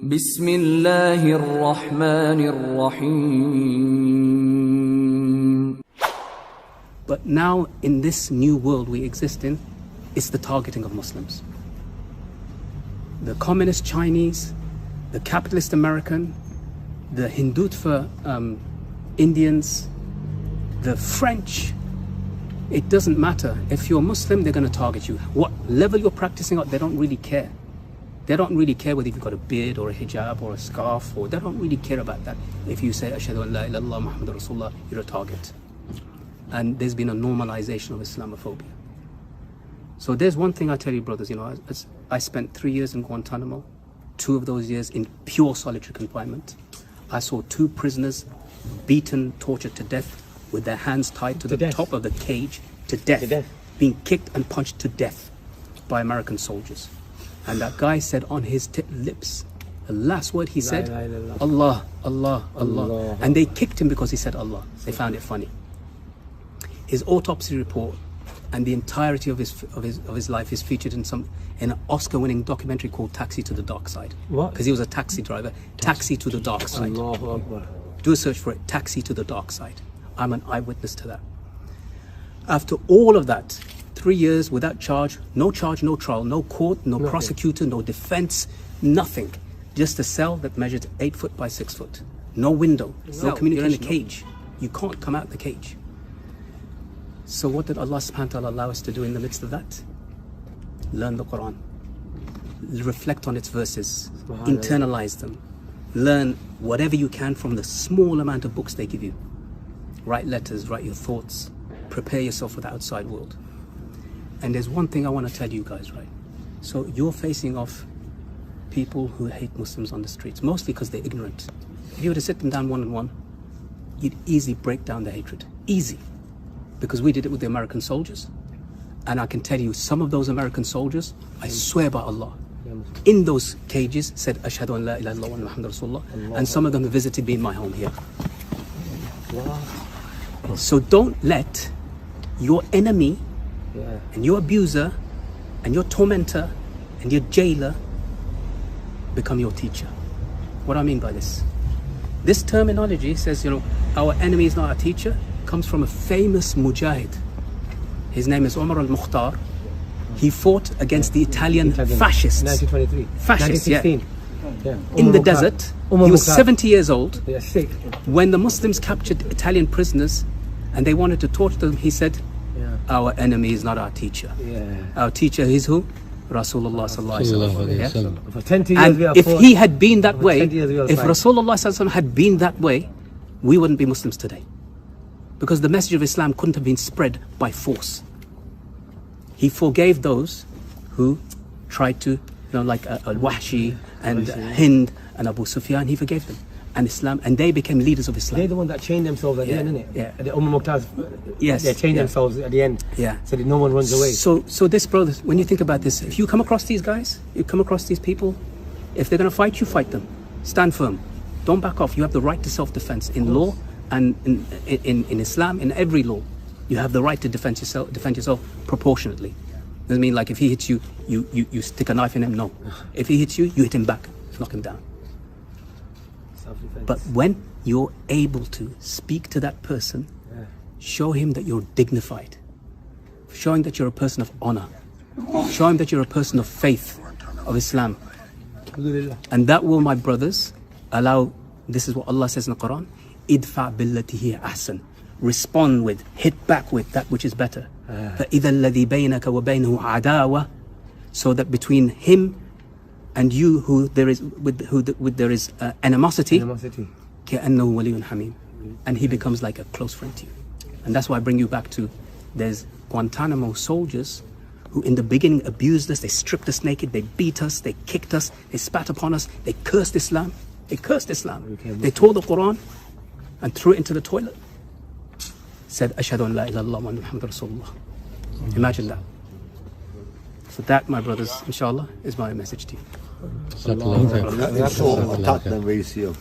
بسم الله الرحمن الرحيم. But now in this new world we exist in, it's the targeting of Muslims. The communist Chinese, the capitalist American, the Hindutva Indians, the French. It doesn't matter. If you're Muslim, they're going to target you. What level you're practicing at, they don't really care. They don't really care whether you've got a beard or a hijab or a scarf, or they don't really care about that. If you say, Ashhadu an la ilaha illallah Muhammadur Rasulullah, you're a target. And there's been a normalization of Islamophobia. So there's one thing I tell you, brothers, I spent 3 years in Guantanamo, 2 of those years in pure solitary confinement. I saw 2 prisoners beaten, tortured to death, with their hands tied to the top of the cage, to death, being kicked and punched to death by American soldiers. And that guy said on his lips, the last word he said, Allah, Allah, Allah. And they kicked him because he said Allah. They found it funny. His autopsy report and the entirety of his life is featured in an Oscar-winning documentary called Taxi to the Dark Side. What? Because he was a taxi driver. Taxi to the Dark Side. Do a search for it. Taxi to the Dark Side. I'm an eyewitness to that. After all of that, 3 years without charge, no trial, no court, no prosecutor, no defense, nothing. Just a cell that measured 8 foot by 6 foot. No window, no communication, in a cage. You can't come out the cage. So what did Allah subhanahu wa ta'ala allow us to do in the midst of that? Learn the Quran. Reflect on its verses. Internalize them. Learn whatever you can from the small amount of books they give you. Write letters, write your thoughts. Prepare yourself for the outside world. And there's one thing I want to tell you guys, right? So you're facing off people who hate Muslims on the streets, mostly because they're ignorant. If you were to sit them down one-on-one, you'd easily break down their hatred. Easy. Because we did it with the American soldiers. And I can tell you, some of those American soldiers, I swear by Allah, in those cages said, Ashhadu an la ilaha illallah Muhammadur Rasulullah. And some of them have visited me in my home here. So don't let your enemy and your abuser and your tormentor and your jailer become your teacher. What do I mean by this? This terminology says, our enemy is not our teacher, comes from a famous mujahid. His name is Umar al-Mukhtar. He fought against the Italian fascists. 1923. Fascists, 1916. In the desert. He was 70 years old. When the Muslims captured Italian prisoners and they wanted to torture them, he said, our enemy is not our teacher. Our teacher is who? Rasulullah sallallahu alaihi wasallam. For 20 years we are if he had been that way, if Rasulullah sallallahu alaihi wasallam had been that way, we wouldn't be Muslims today. Because the message of Islam couldn't have been spread by force. He forgave those who tried to, like Al-Wahshi and Hind and Abu Sufyan, he forgave them. And Islam, and they became leaders of Islam. They're the ones that chained themselves at the end, isn't it? Yeah. The Muqtaz, they chained themselves at the end, so that no one runs away. So this, brothers, when you think about this, if you come across these guys, you come across these people, if they're going to fight you, fight them. Stand firm. Don't back off. You have the right to self-defense in law and in Islam, in every law. You have the right to defend yourself proportionately. Doesn't mean like if he hits you, you stick a knife in him. No. If he hits you, you hit him back. Knock him down. But when you're able to speak to that person, show him that you're dignified, show him that you're a person of honor, show him that you're a person of faith, of Islam. And that will, my brothers, allow, this is what Allah says in the Quran, idfa billati hiya ahsan. Respond with, hit back with that which is better. فَإِذَا الَّذِي بَيْنَكَ وَبَيْنَهُ عَدَاوَةٌ. So that between him and you, there is animosity, كَأَنَّهُ وَلِيٌّ حَمِيمٌ. And he becomes like a close friend to you. And that's why I bring you back to, there's Guantanamo soldiers who in the beginning abused us, they stripped us naked, they beat us, they kicked us, they spat upon us, they cursed Islam. They cursed Islam. They tore the Quran and threw it into the toilet. Said, Ashhadu an la ilaha illallah Muhammadur Rasulullah. Imagine that. So that, my brothers, inshallah, is my message to you. We have to attack them very soon.